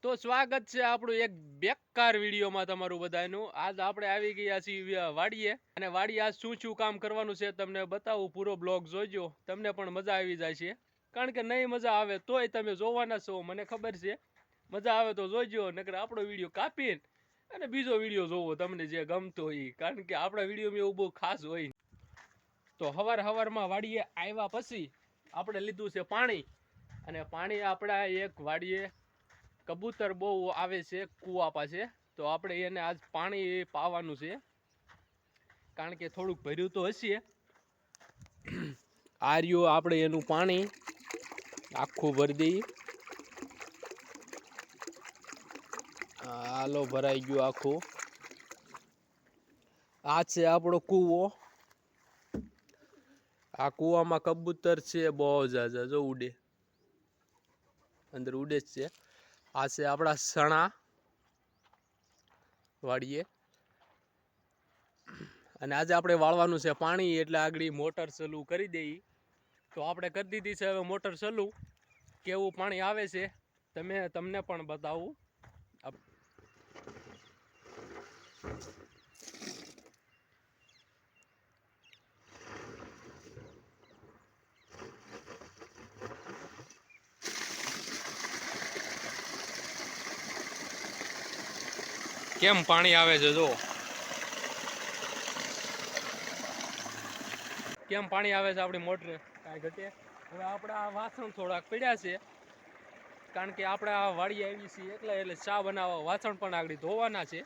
તો સ્વાગત છે આપણું એક બેકાર વિડીયોમાં તમારું બધાનું। આજ આપણે આવી ગયા છીએ વાડીએ અને વાડીએ આજ શું કામ કરવાનું છે તમને બતાવું। પૂરો બ્લોગ જોજો, તમને પણ મજા આવી જાય છે। કારણ કે નહીં મજા આવે તોય તમે જોવાના છો, મને ખબર છે। મજા આવે તો જોજો, નકર આપણો વિડીયો કાપીને અને બીજો વિડીયો જોવો તમને જે ગમતો હોય। કારણ કે આપણા વિડીયોમાં એવું બહુ ખાસ હોય। તો હવારમાં વાડીએ આવ્યા પછી આપણે લીધું છે પાણી, અને પાણી આપણા એક વાડીએ કબૂતર બહુ આવે છે કૂવા પાસે, તો આપણે એને આજ પાણી પાવાનું છે। કારણ કે થોડુંક ભર્યું તો હશે। આ રહ્યું આપણે એનું પાણી આખું ભરી દઈએ। હાલો ભરાઈ ગયું આખું। આ છે આપણો કૂવો। આ કૂવામાં કબૂતર છે બહુ ઝાઝા, જો ઉડે, અંદર ઉડે જ છે। આ છે આપણા સણા વાડીએ, અને આજે આપણે વાળવાનું છે પાણી, એટલે આગળ મોટર ચાલુ કરી દઈએ। તો આપણે કરી દીધી છે હવે મોટર ચાલુ। કેવું પાણી આવે છે તમને પણ બતાવું। કેમ પાણી આવે છે જો, કેમ પાણી આવે છે આપણી મોટરે, કાંઈ ઘટે। હવે આપણા વાસણ થોડાક પડ્યા છે, કારણ કે આપણે આ વાડીએ આવી છીએ એટલે ચા બનાવવા વાસણ પણ આગળ ધોવાના છે।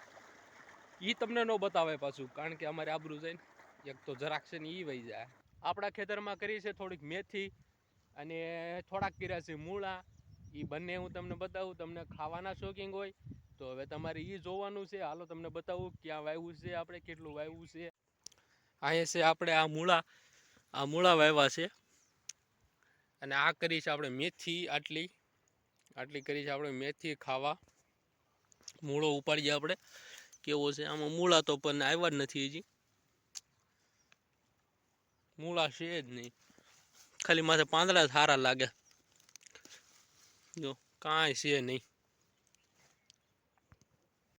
એ તમને ન બતાવે પાછું, કારણ કે અમારે આબરૂ જાય ને, એક તો જરાક છે ને એ વહી જાય। આપણા ખેતરમાં કરી છે થોડીક મેથી, અને થોડાક કર્યા છે મૂળા। એ બંને હું તમને બતાવું। તમને ખાવાના શોખીન હોય તો હવે તમારે એ જોવાનું છે। હાલો તમને બતાવું ક્યાં વાવ્યું છે, આપણે કેટલું વાવ્યું છે। અહીંયા છે આપણે આ મૂળા વાવ્યા છે, અને આ કરી છે આપણે મેથી। આટલી કરી છે આપણે મેથી ખાવા। મૂળો ઉપાડીએ આપણે કેવો છે। આમાં મૂળા તો પણ આવ્યા જ નથી હજી, મૂળા છે જ નહીં, ખાલી માથે પાંદડા સારા લાગે, જો કાંઈ છે નહીં।